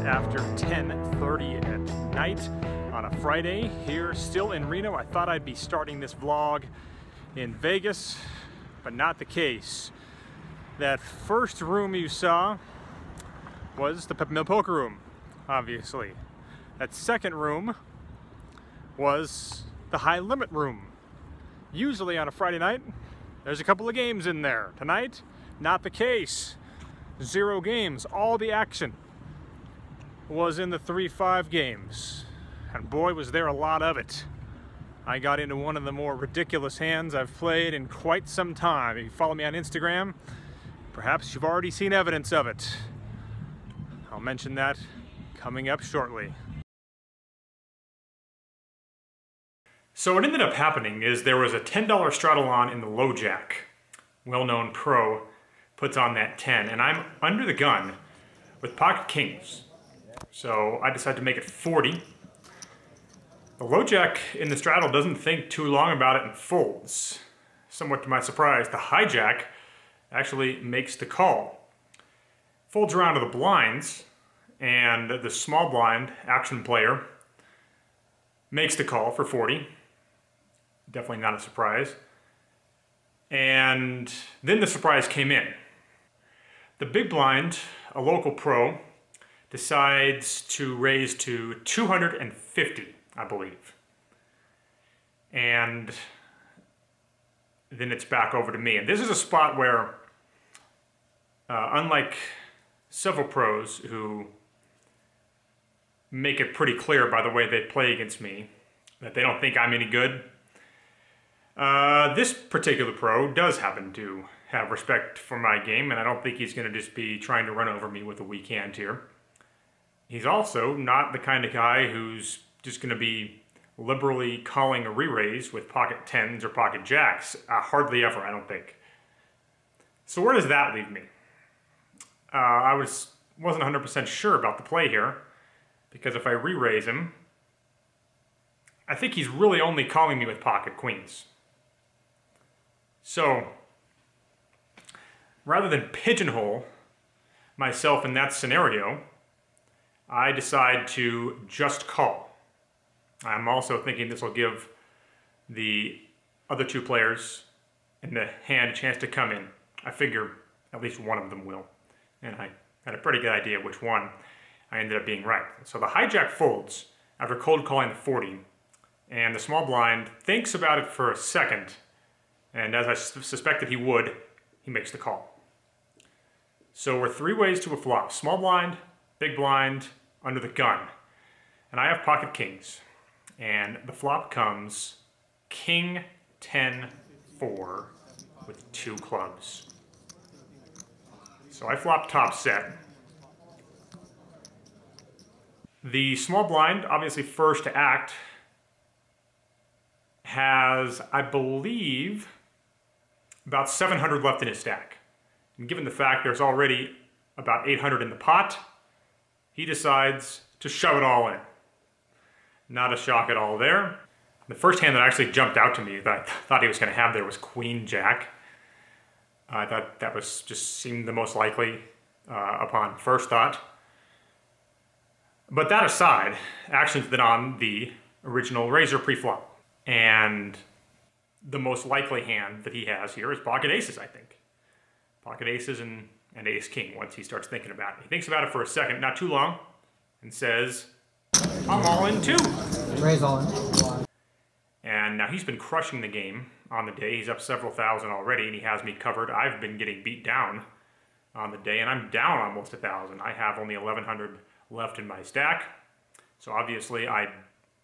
after 10:30 at night on a Friday here still in Reno. I thought I'd be starting this vlog in Vegas, but not the case. That first room you saw was the Peppermill Poker Room, obviously. That second room was the High Limit Room. Usually on a Friday night, there's a couple of games in there. Tonight, not the case. 0 games. All the action was in the 3-5 games. And boy, was there a lot of it. I got into one of the more ridiculous hands I've played in quite some time. If you follow me on Instagram, perhaps you've already seen evidence of it. I'll mention that coming up shortly. So what ended up happening is there was a $10 straddle on in the low jack. Well-known pro puts on that 10, and I'm under the gun with pocket kings. So I decided to make it 40. The low jack in the straddle doesn't think too long about it and folds. Somewhat to my surprise, the hijack actually makes the call. Folds around to the blinds, and the small blind action player makes the call for 40. Definitely not a surprise. And then the surprise came in. The big blind, a local pro, decides to raise to 250, I believe. And then it's back over to me. And this is a spot where, unlike several pros who make it pretty clear by the way they play against me that they don't think I'm any good, this particular pro does happen to have respect for my game, and I don't think he's going to just be trying to run over me with a weak hand here. He's also not the kind of guy who's just going to be liberally calling a re-raise with pocket 10s or pocket jacks. Hardly ever, I don't think. So where does that leave me? I wasn't 100% sure about the play here, because if I re-raise him, I think he's really only calling me with pocket queens. So, rather than pigeonhole myself in that scenario, I decide to just call. I'm also thinking this will give the other two players in the hand a chance to come in. I figure at least one of them will. And I had a pretty good idea which one. I ended up being right. So the hijack folds after cold calling the 40, and the small blind thinks about it for a second, and as I suspected he would, he makes the call. So we're 3 ways to a flop. Small blind, big blind, under the gun. And I have pocket kings. And the flop comes king 10-4 with 2 clubs. So I flop top set. The small blind, obviously first to act, has, I believe, about 700 left in his stack. And given the fact there's already about 800 in the pot, he decides to shove it all in. Not a shock at all there. The first hand that actually jumped out to me that I thought he was going to have there was Queen Jack. I thought that was just seemed the most likely upon first thought. But that aside, action's been on the original razor pre-flop. And the most likely hand that he has here is pocket aces, I think. Pocket aces and ace king once he starts thinking about it. He thinks about it for a second, not too long, and says, I'm all in too. Raise all in. And now he's been crushing the game on the day. He's up several thousand already, and he has me covered. I've been getting beat down on the day, and I'm down almost 1,000. I have only 1,100 left in my stack. So obviously I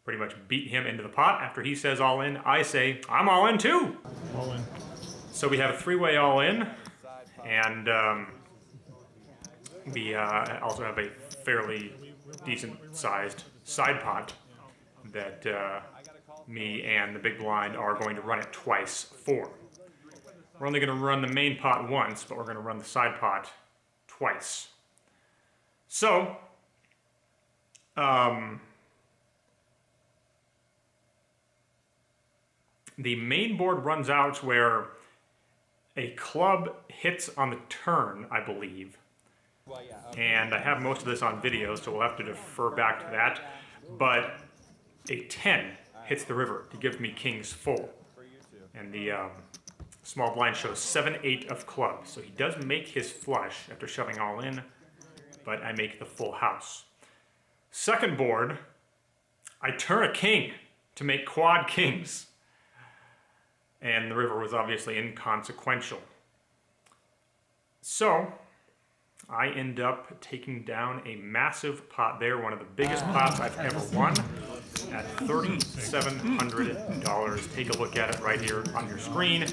pretty much beat him into the pot. After he says all in, I say, I'm all in too. All in. So we have a 3-way all in, and we also have a fairly decent sized side pot that me and the big blind are going to run it twice for. We're only going to run the main pot once, but we're going to run the side pot twice. So, the main board runs out where a club hits on the turn, I believe, And I have most of this on video, so we'll have to defer back to that. But a 10 hits the river to give me kings full. And the small blind shows 7-8 of clubs. So he does make his flush after shoving all in, but I make the full house. Second board, I turn a king to make quad kings. And the river was obviously inconsequential. So I end up taking down a massive pot there, one of the biggest pots I've ever won, at $3,700. Take a look at it right here on your screen.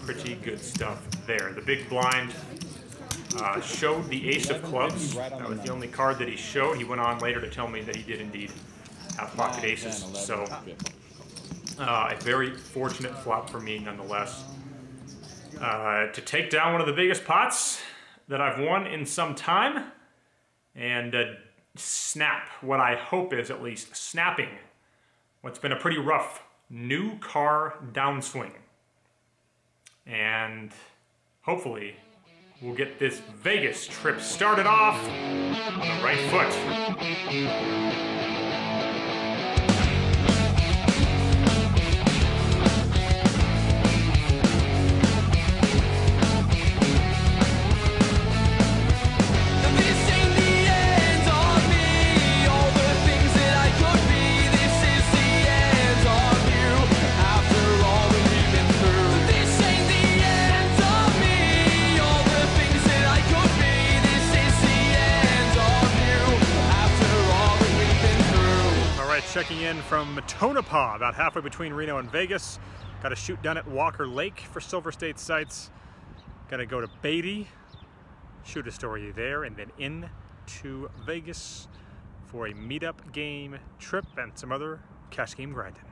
Pretty good stuff there. The big blind showed the ace of clubs. That was the only card that he showed. He went on later to tell me that he did indeed have pocket aces. So a very fortunate flop for me nonetheless. To take down one of the biggest pots that I've won in some time, and snap what I hope is at least snapping what's been a pretty rough new car downswing. And hopefully we'll get this Vegas trip started off on the right foot. Checking in from Tonopah, about halfway between Reno and Vegas. Got to shoot down at Walker Lake for Silver State sites. Got to go to Beatty, shoot a story there, and then into Vegas for a meetup game trip and some other cash game grinding.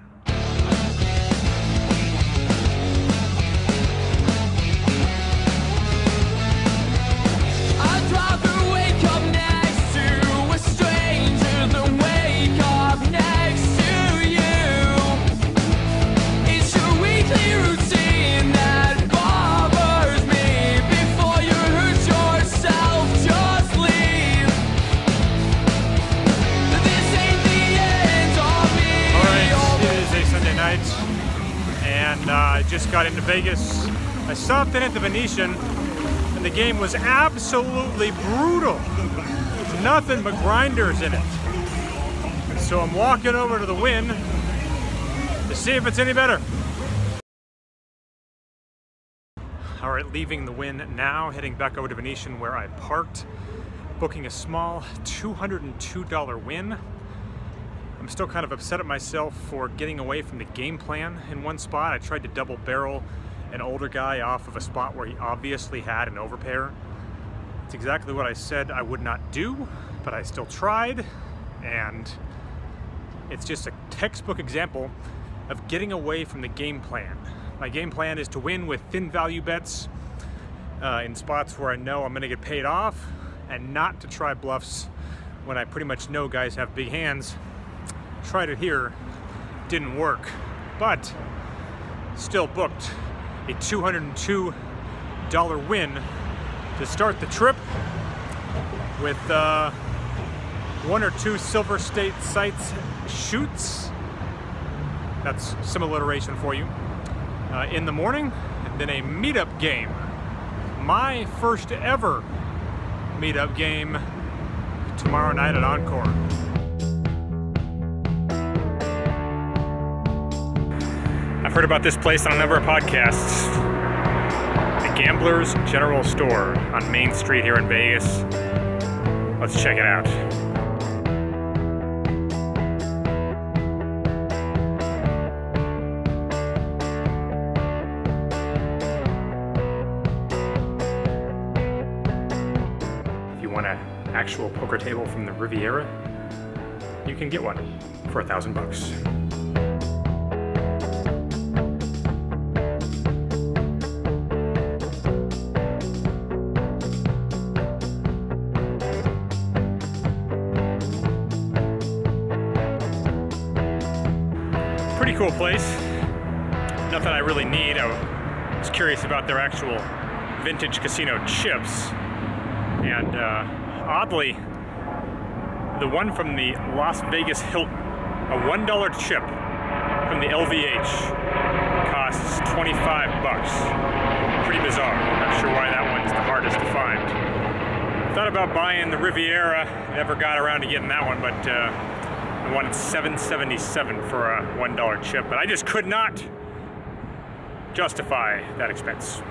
I'd rather wake up next to a stranger than wake up next to you. It's your weekly routine that bothers me. Before you hurt yourself, just leave. This ain't the end of me. Alright, it is a Sunday night, and I just got into Vegas. I stopped in at the Venetian, and the game was absolutely brutal. Nothing but grinders in it. So I'm walking over to the Wynn to see if it's any better. All right, leaving the Wynn now, heading back over to Venetian where I parked, booking a small $202 win. I'm still kind of upset at myself for getting away from the game plan in one spot. I tried to double barrel an older guy off of a spot where he obviously had an overpair. It's exactly what I said I would not do, but I still tried, and it's just a textbook example of getting away from the game plan. My game plan is to win with thin value bets in spots where I know I'm gonna get paid off, and not to try bluffs when I pretty much know guys have big hands. Tried it here, didn't work, but still booked a $202 win to start the trip with one or two Silver State sites shoots. That's some alliteration for you. In the morning, and then a meetup game. My first ever meetup game tomorrow night at Encore. I've heard about this place on a number of podcasts. The Gambler's General Store on Main Street here in Vegas. Let's check it out. If you want an actual poker table from the Riviera, you can get one for $1,000. Pretty cool place. Nothing I really need. I was curious about their actual vintage casino chips, and And oddly, the one from the Las Vegas Hilton, a $1 chip from the LVH, costs 25 bucks. Pretty bizarre. Not sure why that one's the hardest to find. Thought about buying the Riviera, never got around to getting that one, but I wanted $7.77 for a $1 chip, but I just could not justify that expense.